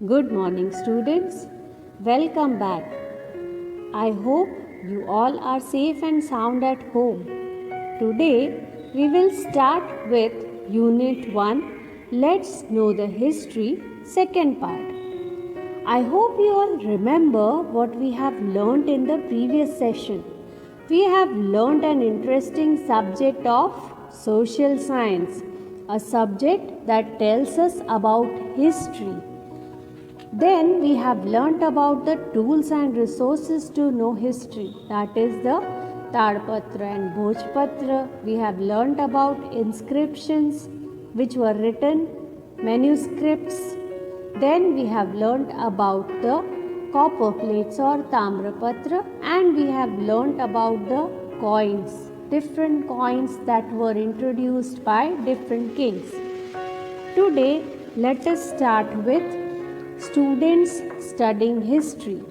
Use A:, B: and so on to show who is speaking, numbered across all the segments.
A: Good morning, students. Welcome back. I hope you all are safe and sound at home. Today, we will start with Unit 1. Let's know the history, second part. I hope you all remember what we have learned in the previous session. We have learned an interesting subject of social science, a subject that tells us about history. Then we have learnt about the tools and resources to know history, that is the Tadpatra and Bhojpatra. We have learnt about inscriptions which were written, manuscripts. Then we have learnt about the copper plates or Tamrapatra, and we have learnt about the coins, different coins that were introduced by different kings. Today, let us start with students studying history.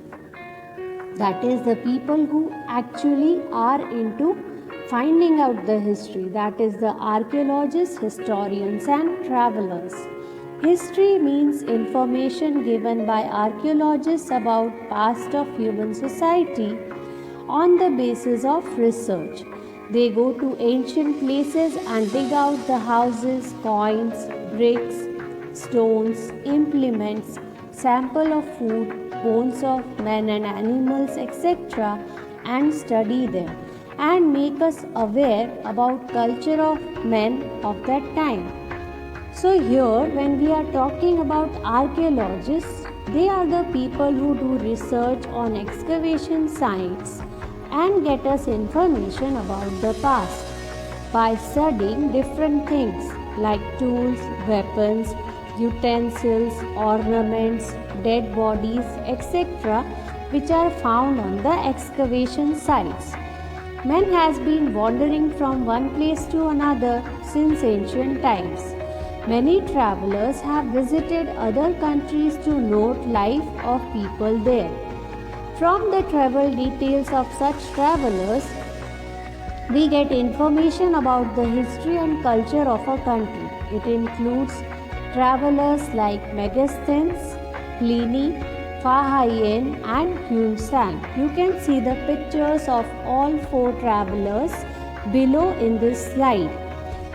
A: That is the people who actually are into finding out the history. That is the archaeologists, historians and travelers. History means information given by archaeologists about past of human society on the basis of research. They go to ancient places and dig out the houses, coins, bricks, stones, implements, sample of food, bones of men and animals, etc., and study them and make us aware about culture of men of that time. So here when we are talking about archaeologists, they are the people who do research on excavation sites and get us information about the past by studying different things like tools, weapons, utensils, ornaments, dead bodies, etc., which are found on the excavation sites. Man has been wandering from one place to another since ancient times. Many travelers have visited other countries to note life of people there. From the travel details of such travelers, we get information about the history and culture of a country. It includes travelers like Megasthenes, Pliny, Fahian and Hume Sang. You can see the pictures of all four travelers below in this slide.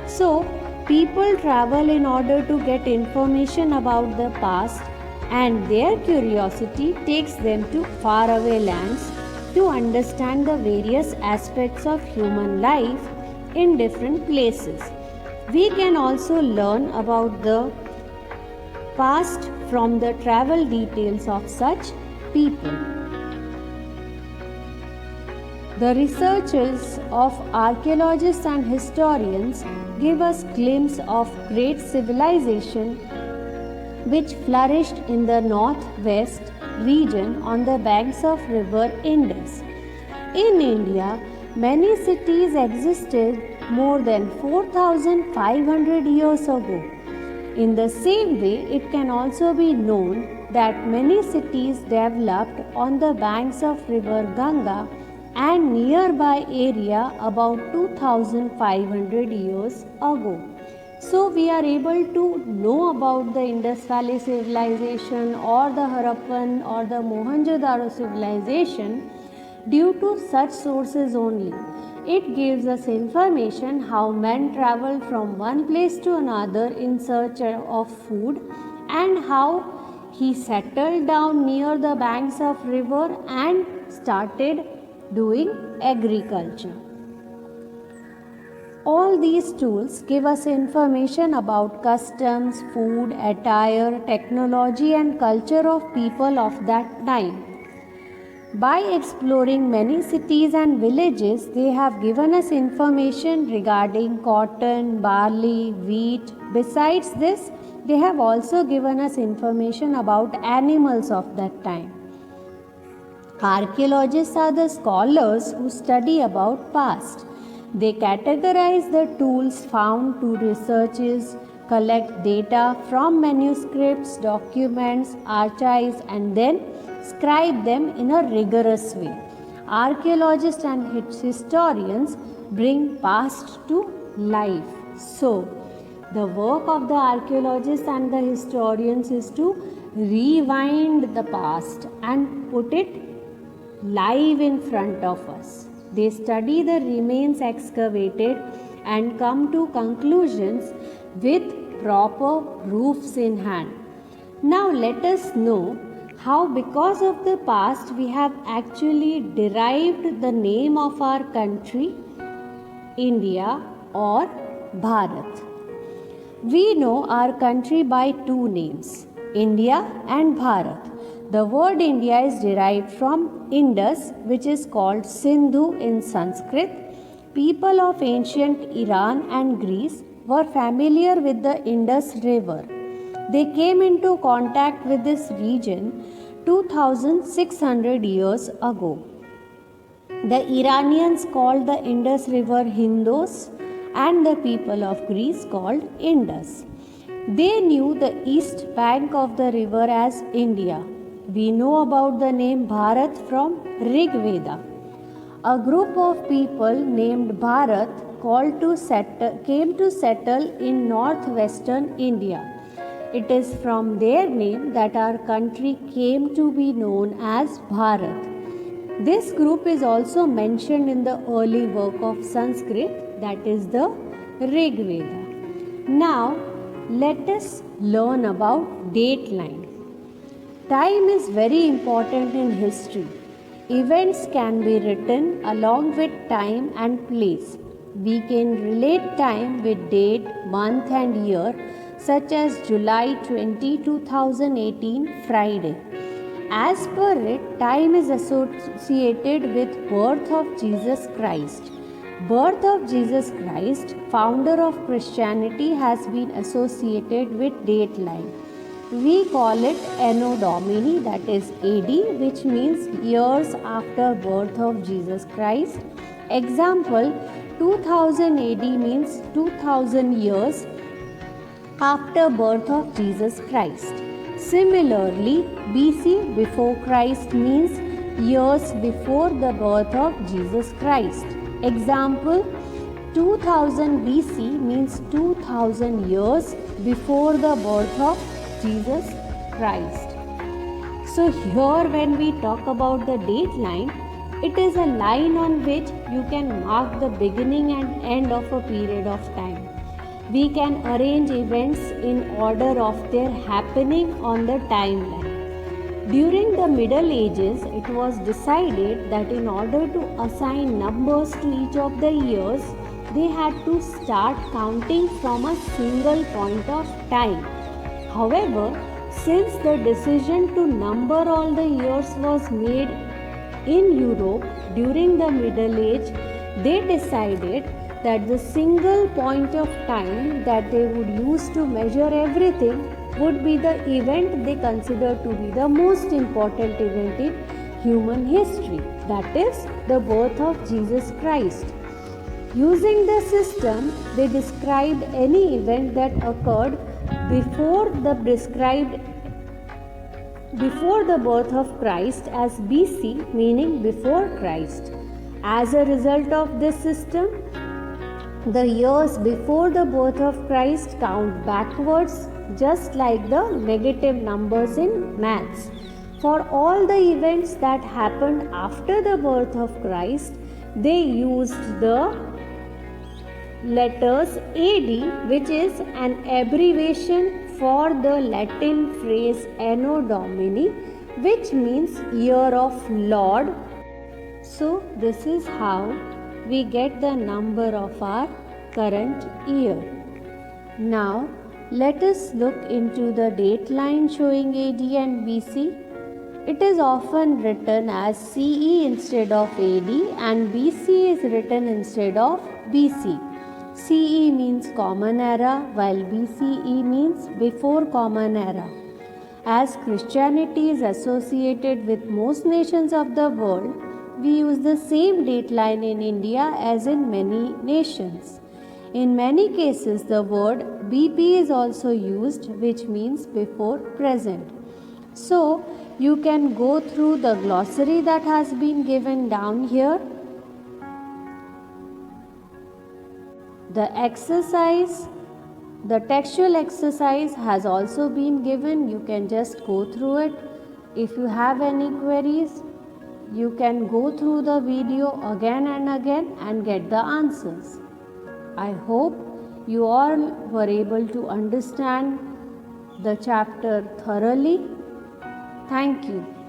A: So, people travel in order to get information about the past, and their curiosity takes them to faraway lands to understand the various aspects of human life in different places. We can also learn about the past from the travel details of such people. The researches of archaeologists and historians give us glimpse of great civilization which flourished in the northwest region on the banks of river Indus. In India, many cities existed more than 4,500 years ago. In the same way, it can also be known that many cities developed on the banks of river Ganga and nearby area about 2,500 years ago. So we are able to know about the Indus Valley civilization or the Harappan or the Mohenjo-daro civilization due to such sources only. It gives us information how man traveled from one place to another in search of food and how he settled down near the banks of river and started doing agriculture. All these tools give us information about customs, food, attire, technology and culture of people of that time. By exploring many cities and villages, they have given us information regarding cotton, barley, wheat. Besides this, they have also given us information about animals of that time. Archaeologists are the scholars who study about past. They categorize the tools found to researches, collect data from manuscripts, documents, archives, and then scribe them in a rigorous way. Archaeologists and historians bring past to life. So, the work of the archaeologists and the historians is to rewind the past and put it live in front of us. They study the remains excavated and come to conclusions with proper proofs in hand. Now let us know how, because of the past, we have actually derived the name of our country, India or Bharat. We know our country by two names, India and Bharat. The word India is derived from Indus, which is called Sindhu in Sanskrit. People of ancient Iran and Greece were familiar with the Indus River. They came into contact with this region 2600 years ago. The Iranians called the Indus River Hindos and the people of Greece called Indus. They knew the east bank of the river as India. We know about the name Bharat from Rig Veda. A group of people named Bharat came to settle in northwestern India. It is from their name that our country came to be known as Bharat. This group is also mentioned in the early work of Sanskrit, that is the Rig Veda. Now, let us learn about dateline. Time is very important in history. Events can be written along with time and place. We can relate time with date, month and year, such as July 20, 2018, Friday. As per it, time is associated with birth of Jesus Christ. Birth of Jesus Christ, founder of Christianity, has been associated with dateline. We call it Anno Domini, that is AD, which means years after birth of Jesus Christ. Example, 2000 AD means 2000 years after birth of Jesus Christ. Similarly, BC, before Christ, means years before the birth of Jesus Christ. Example, 2000 BC means 2000 years before the birth of Jesus Christ. So here when we talk about the dateline, it is a line on which you can mark the beginning and end of a period of time. We can arrange events in order of their happening on the timeline. During the Middle Ages, it was decided that in order to assign numbers to each of the years, they had to start counting from a single point of time. However, since the decision to number all the years was made in Europe during the Middle Age, they decided that the single point of time that they would use to measure everything would be the event they consider to be the most important event in human history, that is, the birth of Jesus Christ. Using the system, they described any event that occurred before the birth of Christ as BC, meaning before Christ. As a result of this system, the years before the birth of Christ count backwards, just like the negative numbers in maths. For all the events that happened after the birth of Christ, they used the letters AD, which is an abbreviation for the Latin phrase Anno Domini, which means year of Lord. So this is how we get the number of our current year. Now let us look into the date line showing AD and BC. It is often written as CE instead of AD and BC is written instead of BC. CE means Common Era while BCE means Before Common Era. As Christianity is associated with most nations of the world, we use the same date line in India as in many nations. In many cases, the word BP is also used, which means before present. So, you can go through the glossary that has been given down here. The exercise The textual exercise has also been given. You can just go through it. If you have any queries, you can go through the video again and again and get the answers. I hope you all were able to understand the chapter thoroughly. Thank you.